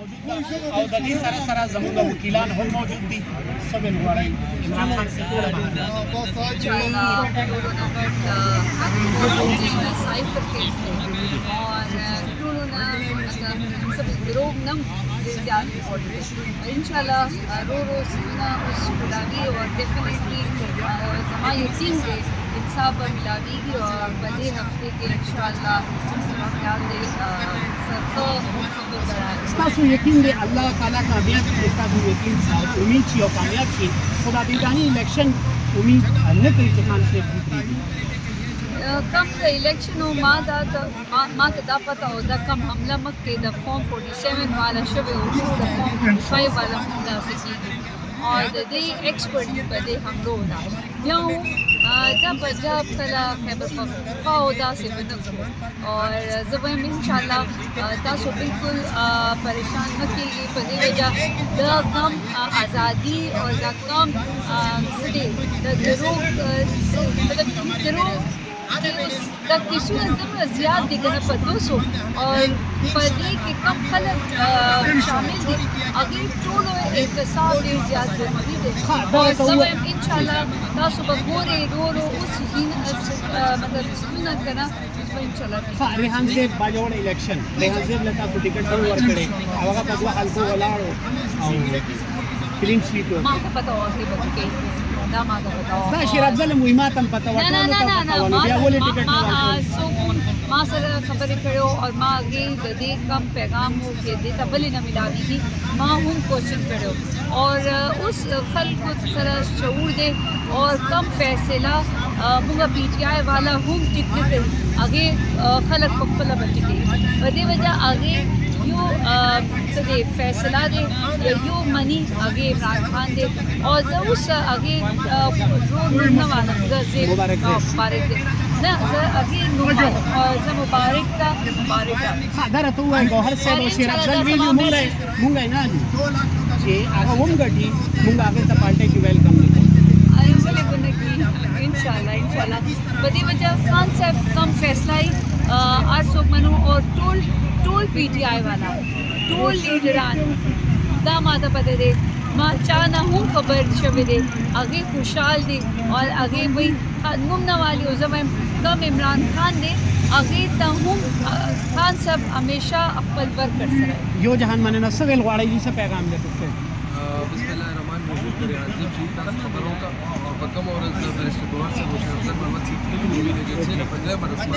موجود ده او د دې سره سره زموږ وکیلان هم موجود دي. څه ویل غواړئ عمران خان صاحب ټوله इंशाल्लाह रो सीना उस गुलाबी और डेफिनेटली जमा यकीन से इंसाफ मिलावेगी और बड़े हफ्ते के इंशाल्लाह ستاسو یقین دی الله تعالی کامیاب کړي، ستاسو یقین امید چې یو کامیاب شي، خو د بیګاني الیکشن امید نه کوي چې خان صاحب وکړي. कम द इलेक्शन हो मां दा पता हो दा कम हमला मक के द फॉर्म 47 वाला शबे हो द फॉर्म 45 वाला हमला सकी और द दे एक्सपर्ट बदे हमलो दा यो दा पंजाब कला खैबर पख्तूनख्वा दा से बनक और जब हम इंशाल्लाह दा सो बिल्कुल परेशान न कीजिए बदे वजह द कम आज़ादी और द कम सदे द गिरोह तक किसी एकदम ज़्यादा दिखना पड़ता सो और पढ़ने के कम खलक शामिल थी अगर टोलो एहतसाब दे ज़्यादा ज़रूरी है और सब इंशाल्लाह ता सुबह गोरे रोरो उस दिन मतलब सुना करना इंशाल्लाह रेहान से बाजोड़ इलेक्शन रेहान से लता को टिकट पर वर्क करे आवागा पगवा हल्को वलाड़ो क्लीन स्वीप मां को पता हो कि बके ना मां को पता हो दा शिराज ज़ल मुहिमात हम पता ना बिया बोले टिकट सो मां सर खबर करो और मां आगे दे कम पैगाम हो के देता भले न मिलावेगी मां हम क्वेश्चन करो और उस खल को तरह शऊर दे और कम फैसला मुगा पीटीआई वाला हम टिकट आगे खलक पक्पला बचके बदे वजह आगे यो सदे फैसला दे या यो मनी आगे इमरान खान दे और उस आगे रोड वाला गज़े मुबारक दे ना आगे मुबारक का हाँ दर तो है गौहर से शिराज ज़ल वीडियो मुंगा ना जे आगे हम गड्डी मुंगा आगे तो पार्टी की वेलकम इंशाल्लाह बदी वजह खान साहब कम फैसला ही आज सो मनो और टोल पीटीआई वाला टोल लीडरान दा माता पता दे माँ चाना हूँ खबर शबे दे आगे खुशहाल दे और आगे वही मुमना वाली हो जब कम इमरान खान ने आगे तहूँ खान साहब हमेशा अपल वर कर सके यो जहान माने न सवेल वाड़े जी से पैगाम दे सकते बिस्मिल्लाहिर्रहमानिर्रहीम रेहान साहब खबरों का और बकम और बैरिस्टर गौहर साहब और अफसर मोहम्मद सिद्दीकी मूवी ने जलसे ने पंजाब बरसमा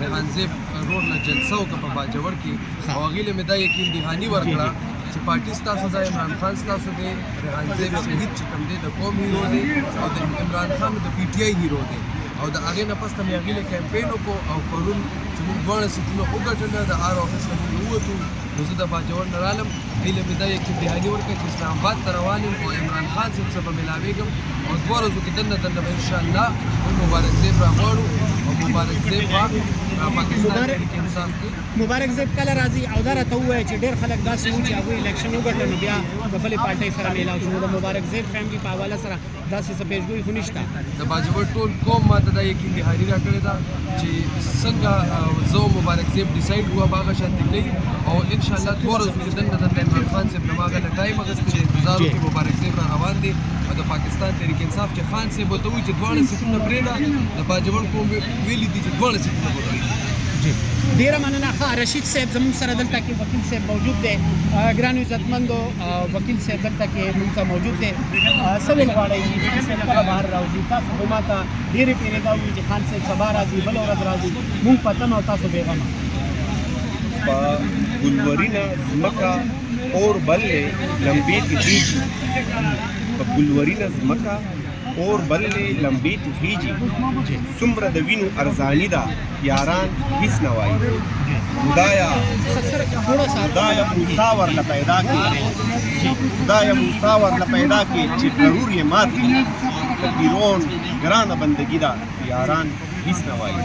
रेहान साहब रोड न जलसाओ का बाजवर की और अगले में दा यकीन दिहानी वर्कड़ा چې پارټي ستاسو د عمران خان ستاسو دی रेहान साहब شهید چې کوم دی د قوم هیرو دی او د عمران خان د پی ټی آی هیرو دی او د هغې نه پس ته مې هغې له کیمپین وکړو او پرون چې موږ دواړه سیټونه وګټله د آر آفس نه موږ ووتو نو زه د باجوړ نه رالم هیله مې دا یقین دهاني وکړه چې اسلام آباد ته روان یم او عمران خان صاحب سره به ملاوېږم او دوه ورځو کې دننه به انشاءالله موږ مبارک صاحب راغواړو او مبارک صاحب به پاکستان کې انسان دی مبارک صاحب کله راځي او دا راته ووایه چې ډېر خلک داسې وو چې هغوی الیکشن وګټل نو بیا د بلې پارټۍ سره میلاو شو د مبارک صاحب فیملي په حواله سره داسې څه پیشګویي خو نشته د باجوړ ټول قوم ما ته دا یقین دهاني راکړې ده چې څنګه زه مبارک صاحب ډیسایډ هوا به هغه شانتې کوي او انشاءالله دوه ورځو کې دننه عمران خان صاحب نه ما هغه له ټایم اخیستی دی انتظار وکړي مبارک صاحب را روان دی او د پاکستان تحریک انصاف چې خان صاحب ورته وایي چې دواړه سیټونه پرېږده د باجوړ قوم ویلي دي چې دواړه سیټونه به پرېږدي جی ډیره مننه ښه رشید صاحب زموږ سره دلته کې وکیل صاحب موجود دی ګرانو عزتمندو وکیل صاحب دلته کې موږ ته موجود دی څه ویل غواړئ چې صاحب کله بهر راوځي تاسو خو ما ته ډېرې پیرې دا وایي چې خان صاحب سبا راځي بله ورځ راځي موږ په تمه او تاسو بېغمه په ګلورینه ځمکه اور بل لمبې تخیږي په ګلورینه ځمکه اور بل لمبې تخیږي څومره د وینو ارزاني ده یاران هیڅ نه وایي خدایا موسی ورله پیدا کړي خدایا موسی ورله پیدا کړي چې ضرور یې مات کړي د پیرون ګرانه بندګي ده یاران هیڅ نه وایي